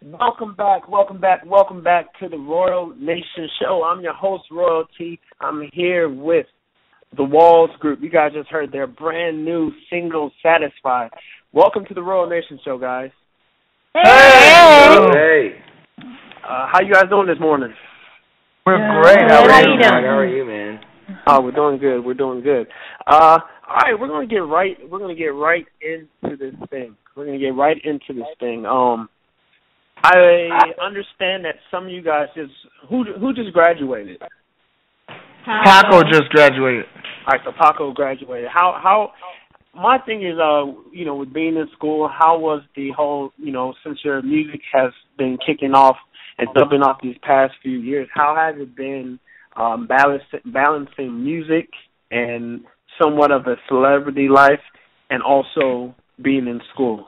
welcome back to the Royal Nation Show. I'm your host, Royal.T. I'm here with the Walls Group. You guys just heard their brand new single, Satisfied. Welcome to the Royal Nation Show, guys. Hey. How you guys doing this morning? We're great. How are you doing? How are you, man? Oh, we're doing good. All right, we're gonna get right into this thing. I understand that some of you guys who just graduated. Paco just graduated. All right, so Paco graduated. How my thing is, with being in school, how was the whole, since your music has been kicking off and dumping off these past few years, how has it been balancing music and somewhat of a celebrity life and also being in school?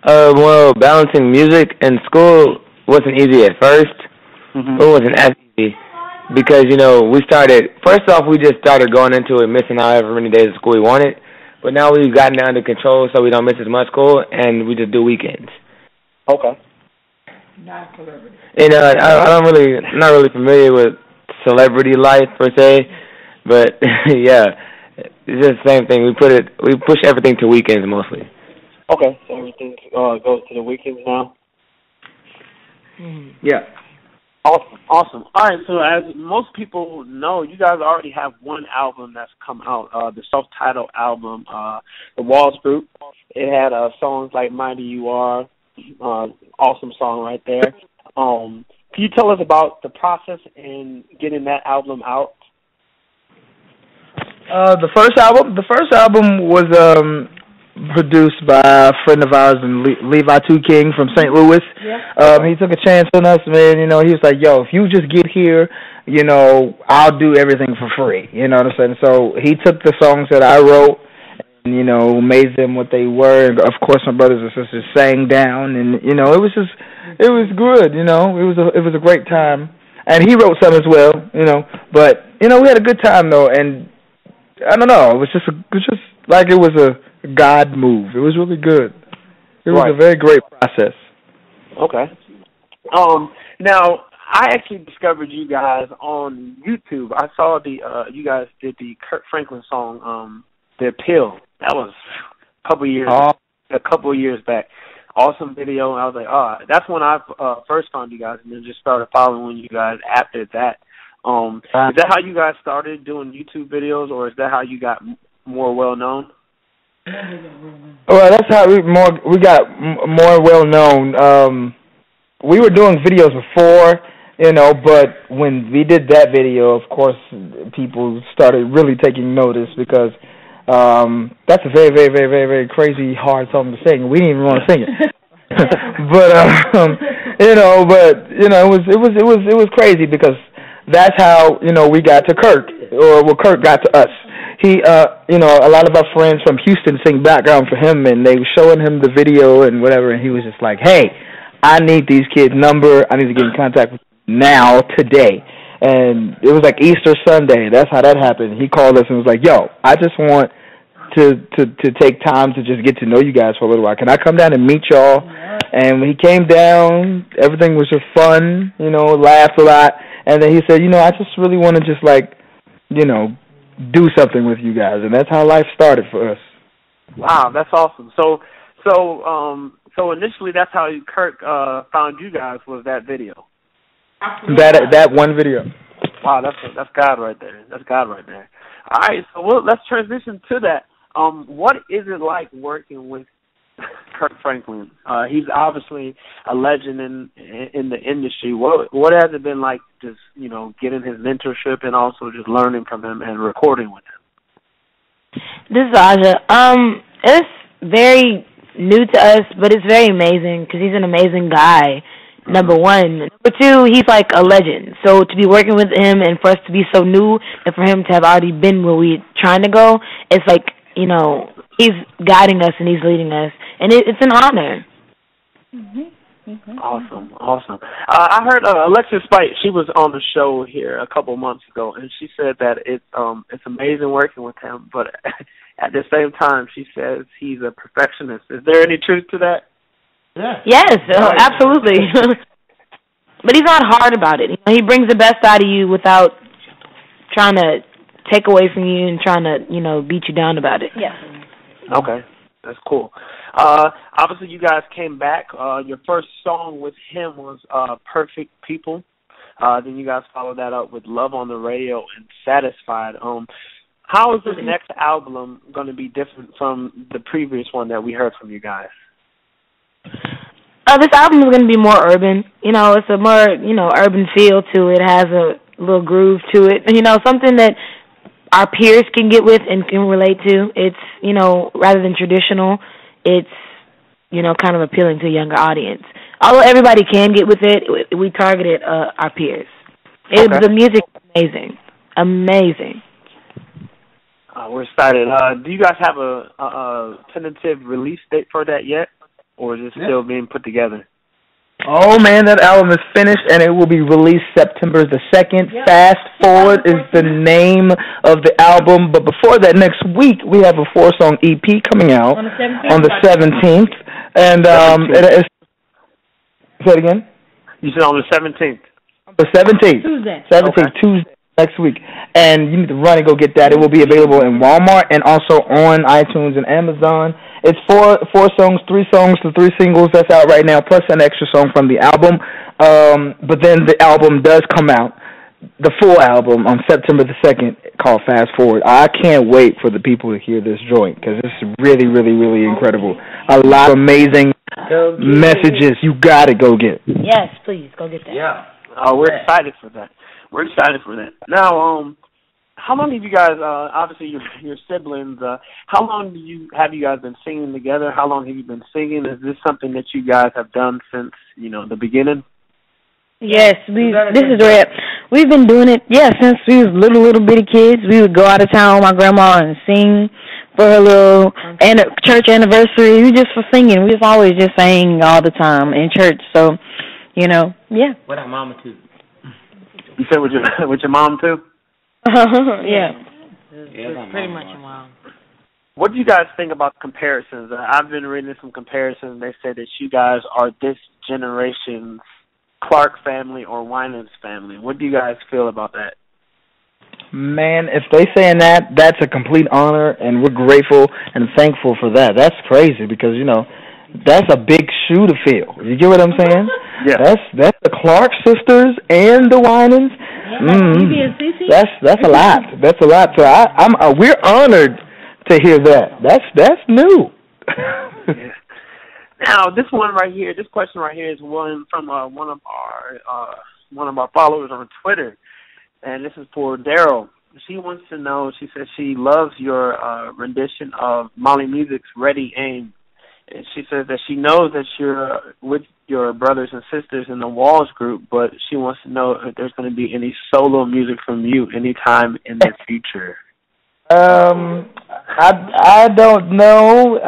Well, balancing music and school wasn't easy at 1st. Mm-hmm. It wasn't as easy because, first off, we just started going into it, missing however many days of school we wanted. But now we've gotten it under control so we don't miss as much school, and we just do weekends. Okay. Not celebrity. And I'm not really familiar with celebrity life per se, but yeah, it's just the same thing. We push everything to weekends mostly. Okay, so everything goes to the weekends now? Yeah. Awesome. All right, so as most people know, you guys already have one album that's come out, the self-titled album, The Walls Group. It had songs like Mighty You Are, awesome song right there. Can you tell us about the process in getting that album out? The first album was produced by a friend of ours, Levi 2 King from St. Louis. Yeah. He took a chance on us, man. He was like, "Yo, if you just get here, I'll do everything for free." You know what I'm saying? So he took the songs that I wrote and made them what they were. And of course, my brothers and sisters sang down, and it was good. It was a great time. And he wrote some as well. But we had a good time though, and I don't know. It was just like it was a God move. It was really good. It was a very great process. Okay. Now I actually discovered you guys on YouTube. I saw you guys did the Kirk Franklin song, "The Appeal." That was a couple of years back. Awesome video. I was like, that's when I first found you guys, and then just started following you guys after that. Is that how you guys started doing YouTube videos, or is that how you got more well known? Well, that's how we got more well known. We were doing videos before, but when we did that video, of course, people started really taking notice because that's a very, very, very, very, very crazy hard song to sing. We didn't even want to sing it. It was crazy because that's how we got to Kirk, or Kirk got to us. He, a lot of our friends from Houston sing background for him, and they were showing him the video and whatever, and he was just like, "Hey, I need these kids' number. I need to get in contact with them now, today." And it was like Easter Sunday. That's how that happened. He called us and was like, "Yo, I just want to take time to just get to know you guys for a little while. Can I come down and meet y'all?" And when he came down, everything was just fun, laughed a lot. And then he said, "I just really want to just do something with you guys," and that's how life started for us. Wow, that's awesome. So initially, that's how Kirk found you guys, was that video. That one video. Wow, that's God right there. That's God right there. All right, so let's transition to that. What is it like working with Kirk Franklin? He's obviously a legend in the industry. What has it been like, just getting his mentorship and also just learning from him and recording with him? This is Aja. It's very new to us, but it's very amazing because he's an amazing guy. Number one. Number two, he's like a legend. So to be working with him and for us to be so new and for him to have already been where we're trying to go, it's like, he's guiding us and he's leading us. And it's an honor. Mm-hmm. Mm-hmm. Awesome. I heard Alexis Spite, she was on the show here a couple months ago, and she said that it's amazing working with him, but at the same time, she says he's a perfectionist. Is there any truth to that? Yeah. Yes, absolutely. But he's not hard about it. He brings the best out of you without trying to take away from you and trying to, beat you down about it. Yeah. Okay, that's cool. Obviously, you guys came back. Your first song with him was "Perfect People." Then you guys followed that up with "Love on the Radio" and "Satisfied." How is this next album going to be different from the previous one that we heard from you guys? This album is going to be more urban. It's a more, urban feel to it. It has a little groove to it. Something that our peers can get with and can relate to. It's, rather than traditional, it's, kind of appealing to a younger audience. Although everybody can get with it, we targeted our peers. The music is amazing. Amazing. We're excited. Do you guys have a tentative release date for that yet? Or is it still being put together? Oh, man, that album is finished, and it will be released September the 2nd. Yep. Fast Forward is the name of the album. But before that, next week, we have a 4-song EP coming out on the 17th. And it is... Say it again? You said on the 17th. The 17th. Tuesday. 17th, Tuesday. Next week, and you need to run and go get that. It will be available in Walmart and also on iTunes and Amazon. It's four songs, 3 songs to 3 singles. That's out right now, plus an extra song from the album. But then the album does come out, the full album, on September the 2nd, called Fast Forward. I can't wait for the people to hear this joint because it's really, really, really incredible. A lot of amazing messages. You gotta go get. Yes, please go get that. Yeah. We're excited for that. We're excited for that. Now, how long have you guys, obviously your siblings, how long have you guys been singing together? How long have you been singing? Is this something that you guys have done since, the beginning? Yes, this is rap. We've been doing it, since we was little bitty kids. We would go out of town with my grandma and sing for her little church anniversary. We just for singing. We just always just sang all the time in church. So, yeah. What our mama too. You said with your mom too? Yeah. Pretty much your mom. What do you guys think about comparisons? I've been reading some comparisons. They say that you guys are this generation's Clark family or Winans family. What do you guys feel about that? Man, if they saying that, that's a complete honor, and we're grateful and thankful for that. That's crazy because, that's a big shoe to fill. You get what I'm saying? Yeah. That's the Clark sisters and the Winans. That's a lot. That's a lot. So we're honored to hear that. That's new. Yeah. Now this question right here is one from one of our followers on Twitter, and this is for Daryl. She wants to know. She says she loves your rendition of Molly Music's "Ready Aim." And she says that she knows that you're with your brothers and sisters in the Walls group, but she wants to know if there's going to be any solo music from you anytime in the future. I don't know.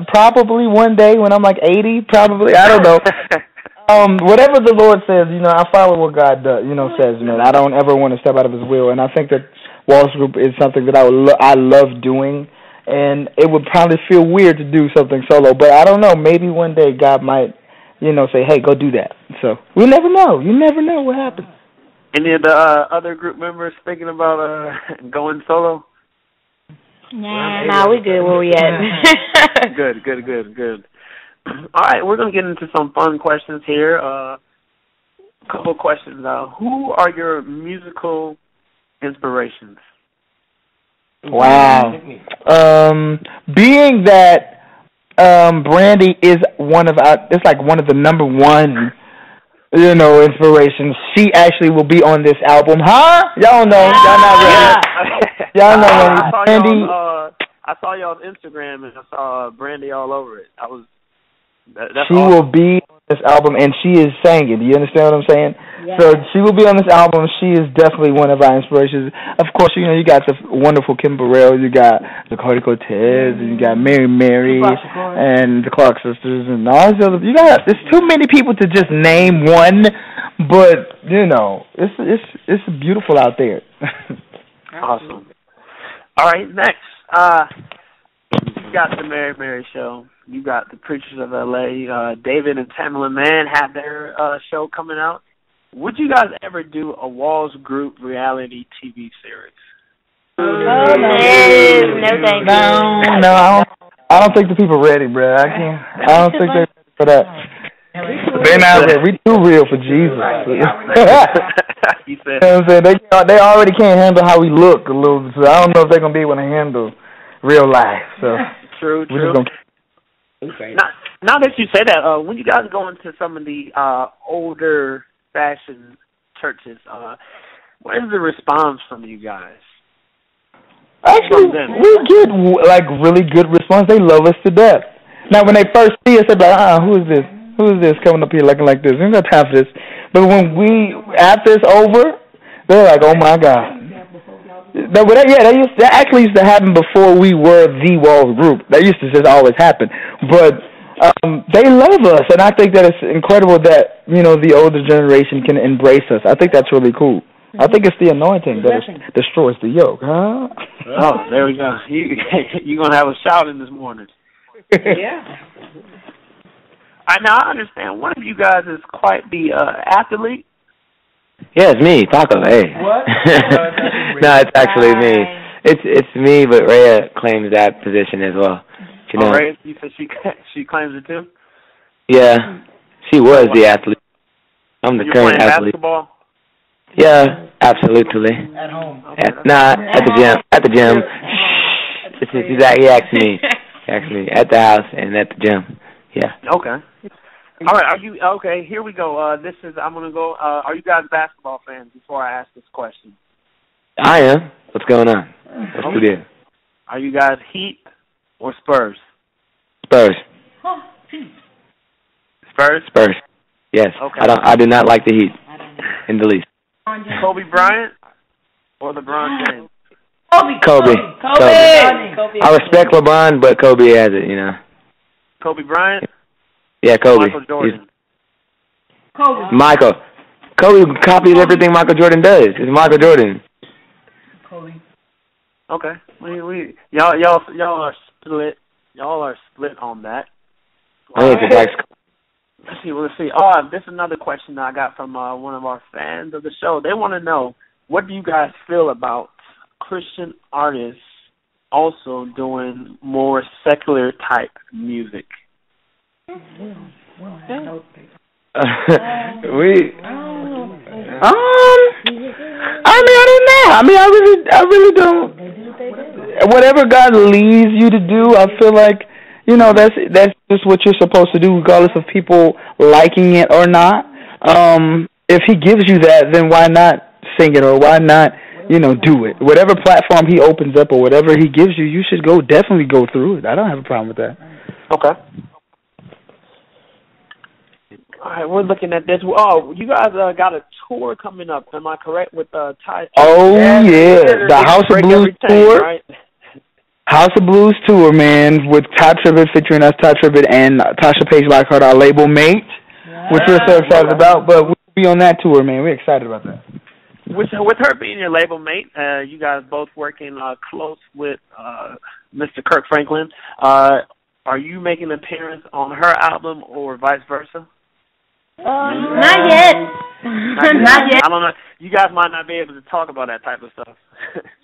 Probably one day when I'm like 80. Probably, I don't know. Whatever the Lord says, I follow what God does. Says. I don't ever want to step out of His will, and I think that Walls group is something that I love doing. And it would probably feel weird to do something solo, but I don't know. Maybe one day God might, say, "Hey, go do that." So we never know. You never know what happens. Any of the other group members thinking about going solo? Nah, we good where we at. Good. All right, we're gonna get into some fun questions here. A couple of questions. Who are your musical inspirations? Wow. Being that Brandy is it's like one of the number one, inspirations. She actually will be on this album, huh? Y'all know, y'all not ready. Y'all know Brandy. I saw y'all's Instagram and I saw Brandy all over it. That's she awesome. will be on this album, and she is singing. Do you understand what I'm saying? Yeah. So she will be on this album. She is definitely one of our inspirations. Of course, you got the wonderful Kim Burrell. You got the Cody Cortez, and you got Mary and the Clark sisters, and all these other. There's too many people to just name one, but it's beautiful out there. Awesome. All right, next. You got the Mary Mary Show. You got the Preachers of L.A. David and Tamela Mann have their show coming out. Would you guys ever do a Walls Group reality TV series? No, thank you. No, I don't think the people are ready, bro. I don't think they're ready for that. They're not ready. We too real for Jesus. You said, you know what I'm saying? They already can't handle how we look a little. So I don't know if they're gonna be able to handle real life. So true. We're just now that you say that, when you guys go into some of the older fashioned churches, what is the response from you guys? Actually, we get like really good response. They love us to death. Now, when they first see us, they're like, who is this? Who is this coming up here looking like this? We ain't got time for this. But after it's over, they're like, oh my God. That actually used to happen before we were the Walls Group. That used to just always happen. But they love us, and I think that it's incredible that, the older generation can embrace us. I think that's really cool. I think it's the anointing that destroys the yoke, huh? Oh, there we go. You're going to have a shouting this morning. Yeah. Now, I understand one of you guys is quite the athlete. Yeah, it's me, Taco. Hey. What? No, it's actually me. It's me, but Rhea claims that position as well. You know? Rhea, you said she claims it too? Yeah, she was the athlete. I'm the current playing athlete. Basketball? Yeah, absolutely. At home. At the gym. At the gym. He asked me. At the house and at the gym. Yeah. Okay. All right. Are you okay? Here we go. I'm gonna go. Are you guys basketball fans? Before I ask this question. I am. What's going on? What's the deal? Are you guys Heat or Spurs? Spurs. Spurs. Spurs. Yes. Okay. I do not like the Heat in the least. Kobe Bryant or LeBron James? Kobe. I respect LeBron, but Kobe has it. Kobe Bryant. Yeah, Kobe. Michael Jordan. Michael. Kobe copies everything Michael Jordan does. It's Michael Jordan. Kobe. Okay. Y'all are split. Y'all are split on that. Let's see. This is another question that I got from one of our fans of the show. They want to know, what do you guys feel about Christian artists also doing more secular type music? I don't know. I really don't. Whatever God leads you to do, I feel like, that's just what you're supposed to do, regardless of people liking it or not. If He gives you that, then why not sing it, or why not, do it? Whatever platform He opens up or whatever He gives you, you should definitely go through it. I don't have a problem with that. Okay. All right, we're looking at this. Oh, you guys got a tour coming up. Am I correct with Ty? Oh, yeah. The House of Blues tour. Right? House of Blues tour, man, with Ty Tribbett, featuring us, Ty Tribbett, and Tasha Page Lockhart, our label mate, which we're so excited about. But we'll be on that tour, man. We're excited about that. With her being your label mate, you guys both working close with Mr. Kirk Franklin. Are you making an appearance on her album or vice versa? Not yet. Not yet. I don't know. You guys might not be able to talk about that type of stuff.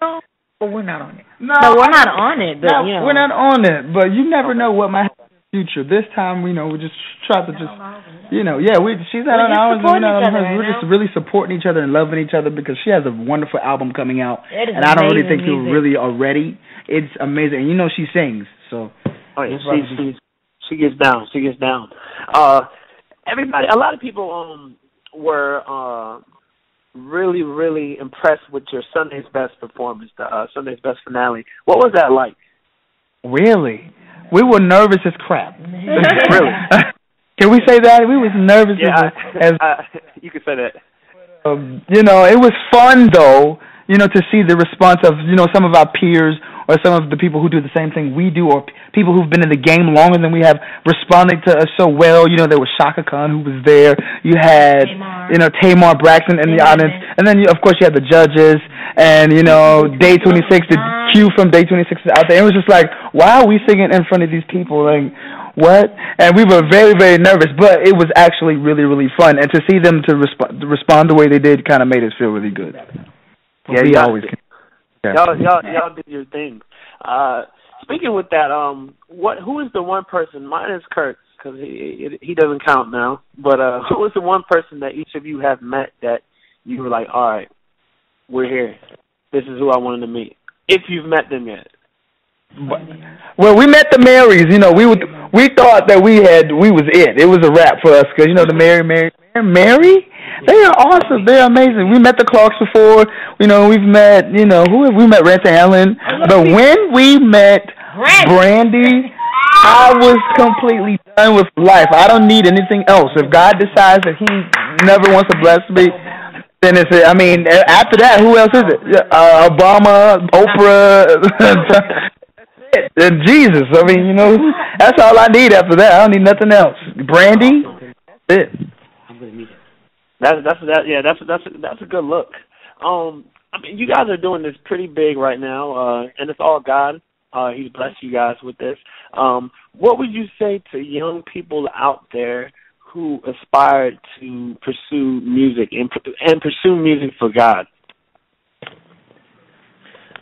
No, but we're not on it. No, we're not on it. But we're not on it. But you never know what might happen in the future. This time, we just try to she's not on ours, and we're not on hers. We're just really supporting each other and loving each other because she has a wonderful album coming out, and I don't really think people really are ready. It's amazing, and she sings. So, she gets down. She gets down. Everybody, a lot of people were really, really impressed with your Sunday's Best performance, the Sunday's Best finale. What was that like? Really? We were nervous as crap. Really? Can we say that? We was nervous as you could say that. It was fun, though, to see the response of, some of our peers or some of the people who do the same thing we do, or people who've been in the game longer than we have, responding to us so well. There was Shaka Khan who was there. You had, Tamar Braxton in the audience. And then, of course, you had the judges. And, Day 26, the few from Day 26 out there. It was just like, why are we singing in front of these people? Like, what? And we were very, very nervous, but it was actually really, really fun. And to see them to respond the way they did kind of made us feel really good. Yeah, we always can. Yeah. Y'all did your thing. Speaking with that, who is the one person? Mine is Kirk, because he doesn't count now. But who is the one person that each of you have met that you were like, all right, we're here. This is who I wanted to meet. If you've met them yet. Well, we met the Marys. You know, we thought that we was it. It was a wrap for us because, you know, the Mary. They are awesome. They're amazing. We met the Clarks before. You know, we've met, you know, we met Rance and Helen. But when we met Brandy, I was completely done with life. I don't need anything else. If God decides that he never wants to bless me, then it's it. I mean, after that, who else is it? Obama, Oprah, that's it. And Jesus. I mean, you know, that's all I need after that. I don't need nothing else. Brandy, that's it. That's a good look. I mean, you guys are doing this pretty big right now, and it's all God. He's blessed you guys with this. What would you say to young people out there who aspire to pursue music and pursue music for God?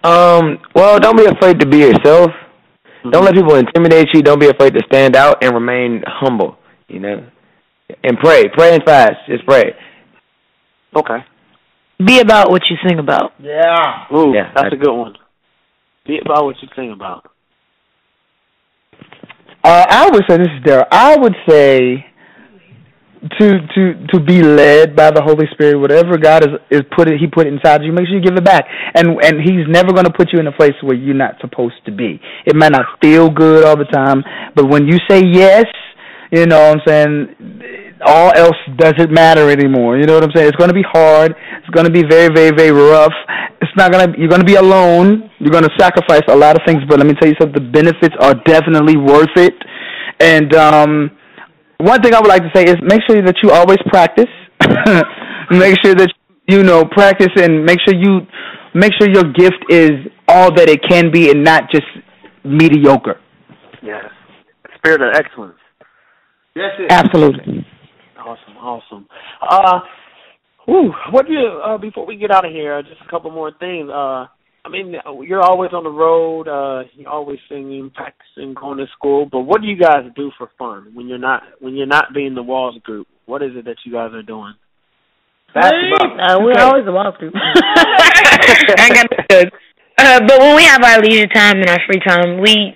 Well, don't be afraid to be yourself. Mm-hmm. Don't let people intimidate you. Don't be afraid to stand out and remain humble, you know. And pray and fast. Just pray. Okay. Be about what you sing about. Yeah. Ooh, yeah, that's a good one. Be about what you sing about. I would say, this is Daryl, I would say to be led by the Holy Spirit. Whatever God is he put inside you, make sure you give it back. And he's never going to put you in a place where you're not supposed to be. It might not feel good all the time, but when you say yes, you know what I'm saying, all else doesn't matter anymore. You know what I'm saying? It's going to be hard. It's going to be very, very, very rough. You're going to be alone. You're going to sacrifice a lot of things, but let me tell you something, the benefits are definitely worth it. And one thing I would like to say is make sure that you always practice. Make sure that, you know, practice, and make sure your gift is all that it can be and not just mediocre. Yes. Spirit of excellence. Yes, absolutely. Awesome. What do you, before we get out of here, just a couple more things. I mean, you're always on the road, you're always singing, practicing, going to school, but what do you guys do for fun when you're not being the Walls group? What is it that you guys are doing? Basketball. We're always the Walls group. I got good. But when we have our leisure time and our free time, we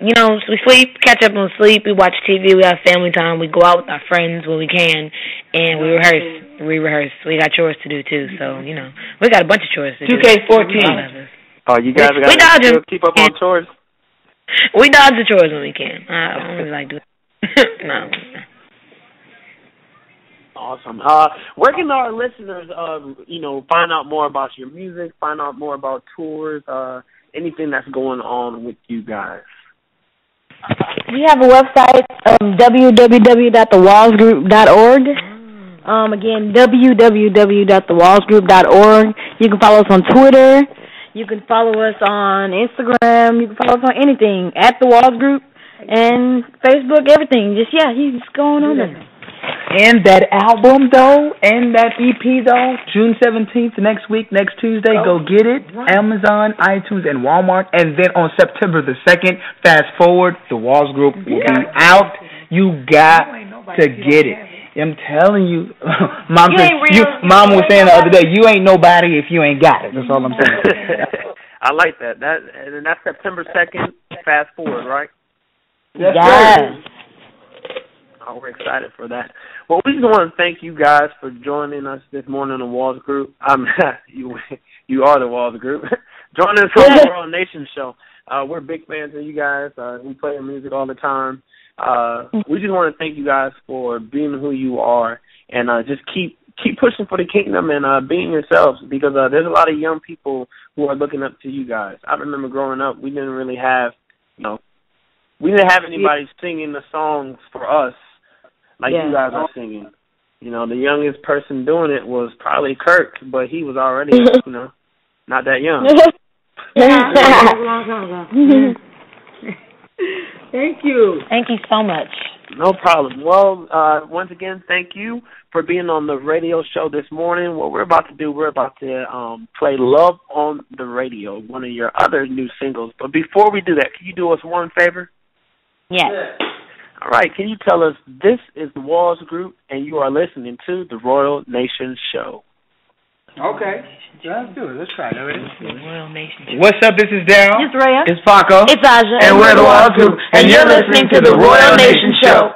sleep, catch up on sleep, we watch TV, we have family time, we go out with our friends when we can, and we rehearse. We got chores to do, too, so, you know, we got a bunch of chores to do. 2K14. Oh, you guys got to keep up on chores? We dodge the chores when we can. I don't really like doing it. No. Awesome. Where can our listeners, find out more about your music, find out more about tours, anything that's going on with you guys? We have a website, www.thewallsgroup.org. Again, www.thewallsgroup.org. You can follow us on Twitter. You can follow us on Instagram. You can follow us on anything at The Walls Group and Facebook, everything. Just going on there. And that album, though, and that EP, though, June 17th, next week, next Tuesday, go get it. Amazon, iTunes, and Walmart. And then on September the 2nd, fast forward, The Walls Group will be out. You got to get it. I'm telling you. Mom was saying the other day, you ain't nobody if you ain't got it. That's all I'm saying. I like that. And that's September 2nd, fast forward, right? Yes. Oh, we're excited for that. Well, we just want to thank you guys for joining us this morning on the Walls Group. You are the Walls Group. Joining us on the World Nation show. We're big fans of you guys. We play your music all the time. We just want to thank you guys for being who you are, and just keep pushing for the kingdom and being yourselves, because there's a lot of young people who are looking up to you guys. I remember growing up, we didn't really have, anybody singing the songs for us like you guys are singing. You know, the youngest person doing it was probably Kirk, but he was already, not that young. Yeah, that was a long time ago. Thank you. Thank you so much. No problem. Well, once again, thank you for being on the radio show this morning. What we're about to do, we're about to play Love on the Radio, one of your other new singles. But before we do that, can you do us one favor? Yes. All right. Can you tell us this is the Walls Group, and you are listening to the Royal Nation Show? Okay. Let's do it. Let's try it. Royal Nation. What's up? This is Daryl. It's Rhea. It's Paco. It's Aja. And we're the Walls Group. And you're listening to the Royal Nation Show.